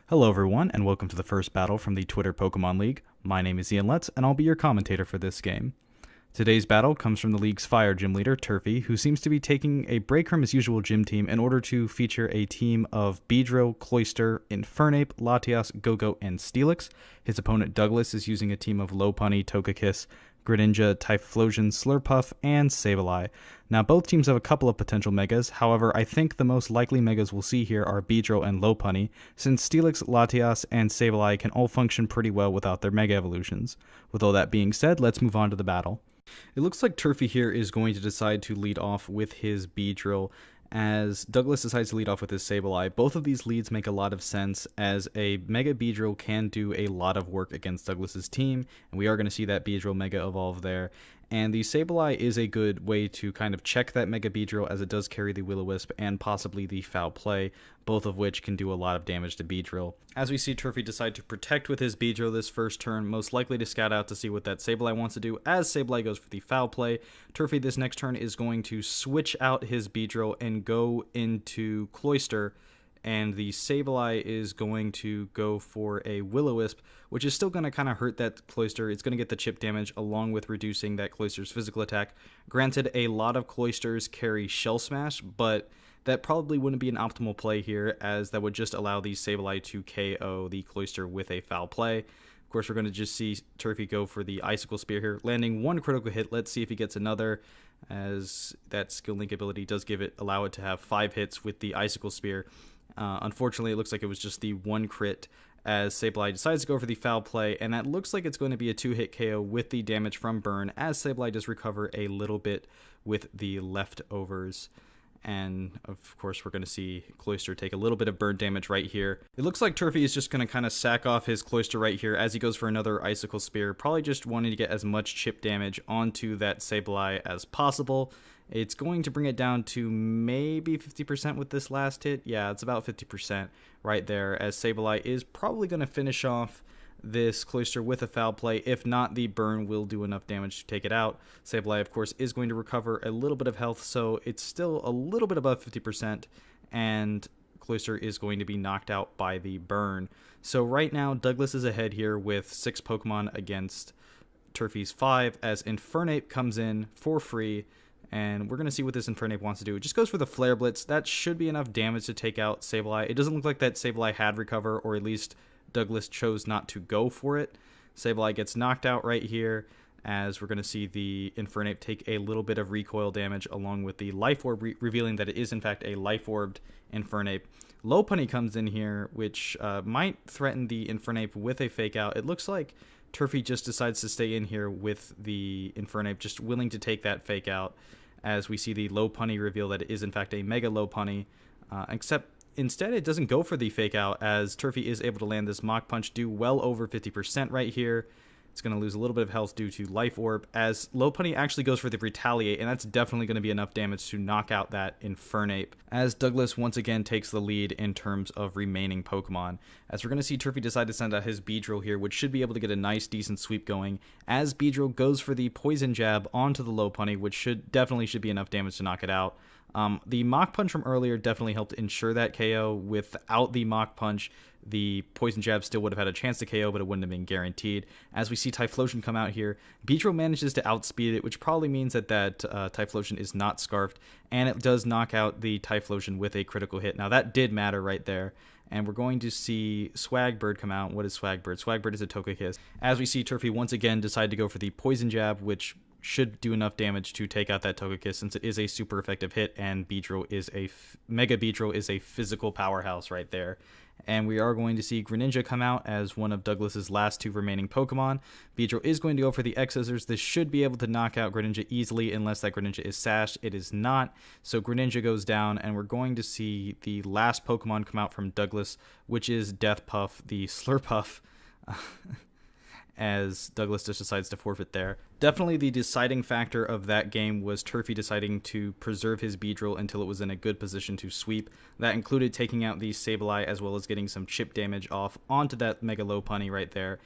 Hello everyone, and welcome to the first battle from the Twitter Pokemon League. My name is Lutz, and I'll be your commentator for this game. Today's battle comes from the league's fire gym leader, Turfy, who seems to be taking a break from his usual gym team in order to feature a team of Beedrill, Cloyster, Infernape, Latias, Go-Go, and Steelix. His opponent, Douglas, is using a team of Lopunny, Togekiss, Greninja, Typhlosion, Slurpuff, and Sableye. Now, both teams have a couple of potential Megas, however, I think the most likely Megas we'll see here are Beedrill and Lopunny, since Steelix, Latias, and Sableye can all function pretty well without their Mega Evolutions. With all that being said, let's move on to the battle. It looks like Turfy here is going to decide to lead off with his Beedrill, as Douglas decides to lead off with his Sableye. Both of these leads make a lot of sense, as a Mega Beedrill can do a lot of work against Douglas's team, and we are going to see that Beedrill Mega evolve there. And the Sableye is a good way to kind of check that Mega Beedrill, as it does carry the Will-O-Wisp and possibly the Foul Play, both of which can do a lot of damage to Beedrill. As we see Turfy decide to protect with his Beedrill this first turn, most likely to scout out to see what that Sableye wants to do. As Sableye goes for the Foul Play, Turfy this next turn is going to switch out his Beedrill and go into Cloyster, and the Sableye is going to go for a Will-O-Wisp, which is still going to kind of hurt that Cloyster. It's going to get the chip damage along with reducing that Cloyster's physical attack. Granted, a lot of Cloysters carry Shell Smash, but that probably wouldn't be an optimal play here, as that would just allow the Sableye to KO the Cloyster with a Foul Play. Of course, we're going to just see Turfy go for the Icicle Spear here, landing one critical hit. Let's see if he gets another, as that Skill Link ability does allow it to have 5 hits with the Icicle Spear. Unfortunately, it looks like it was just the one crit, as Sableye decides to go for the Foul Play, and that looks like it's going to be a 2-hit KO with the damage from Burn, as Sableye does recover a little bit with the leftovers. And of course, we're going to see Cloyster take a little bit of burn damage right here. It looks like Turfy is just going to kind of sack off his Cloyster right here as he goes for another Icicle Spear, probably just wanting to get as much chip damage onto that Sableye as possible. It's going to bring it down to maybe 50% with this last hit. Yeah, it's about 50% right there, as Sableye is probably going to finish off this Cloyster with a Foul Play. If not, the burn will do enough damage to take it out. Sableye, of course, is going to recover a little bit of health, so it's still a little bit above 50%, and Cloyster is going to be knocked out by the burn. So right now, Douglas is ahead here with 6 Pokemon against Turfy's 5, as Infernape comes in for free, and we're going to see what this Infernape wants to do. It just goes for the Flare Blitz. That should be enough damage to take out Sableye. It doesn't look like that Sableye had Recover, or at least Douglas chose not to go for it. Sableye gets knocked out right here, as we're going to see the Infernape take a little bit of recoil damage along with the Life Orb, revealing that it is in fact a Life Orbed Infernape. Lopunny comes in here, which might threaten the Infernape with a Fake Out. It looks like Turfy just decides to stay in here with the Infernape, just willing to take that Fake Out, as we see the Lopunny reveal that it is in fact a Mega Lopunny, except instead, it doesn't go for the Fake Out, as Turfy is able to land this Mach Punch, do well over 50% right here. It's going to lose a little bit of health due to Life Orb, as Lopunny actually goes for the Retaliate, and that's definitely going to be enough damage to knock out that Infernape, as Douglas once again takes the lead in terms of remaining Pokemon. As we're going to see Turfy decide to send out his Beedrill here, which should be able to get a nice, decent sweep going, as Beedrill goes for the Poison Jab onto the Lopunny, which definitely should be enough damage to knock it out. The Mach Punch from earlier definitely helped ensure that KO. Without the Mach Punch, the Poison Jab still would have had a chance to KO, but it wouldn't have been guaranteed. As we see Typhlosion come out here, Beedrill manages to outspeed it, which probably means that Typhlosion is not Scarfed, and it does knock out the Typhlosion with a critical hit. Now, that did matter right there. And we're going to see Swagbird come out. What is Swagbird? Swagbird is a Togekiss. As we see Turfy once again decide to go for the Poison Jab, which should do enough damage to take out that Togekiss, since it is a super effective hit, and Mega Beedrill is a physical powerhouse right there. And we are going to see Greninja come out as one of Douglas's last 2 remaining Pokemon. Beedrill is going to go for the X-Scissors. This should be able to knock out Greninja easily, unless that Greninja is sashed. It is not, so Greninja goes down, and we're going to see the last Pokemon come out from Douglas, which is Death Puff, the Slurpuff. As Douglas just decides to forfeit there. Definitely the deciding factor of that game was Turfy deciding to preserve his Beedrill until it was in a good position to sweep. That included taking out the Sableye, as well as getting some chip damage off onto that Mega Lopunny right there.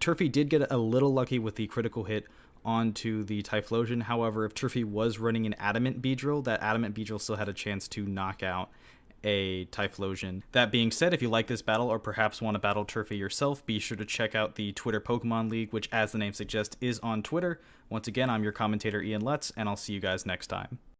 Turfy did get a little lucky with the critical hit onto the Typhlosion. However, if Turfy was running an Adamant Beedrill, that Adamant Beedrill still had a chance to knock out a Typhlosion. That being said, if you like this battle or perhaps want to battle Turfy yourself, be sure to check out the Twitter Pokemon League, which, as the name suggests, is on Twitter. Once again, I'm your commentator, Ian Lutz, and I'll see you guys next time.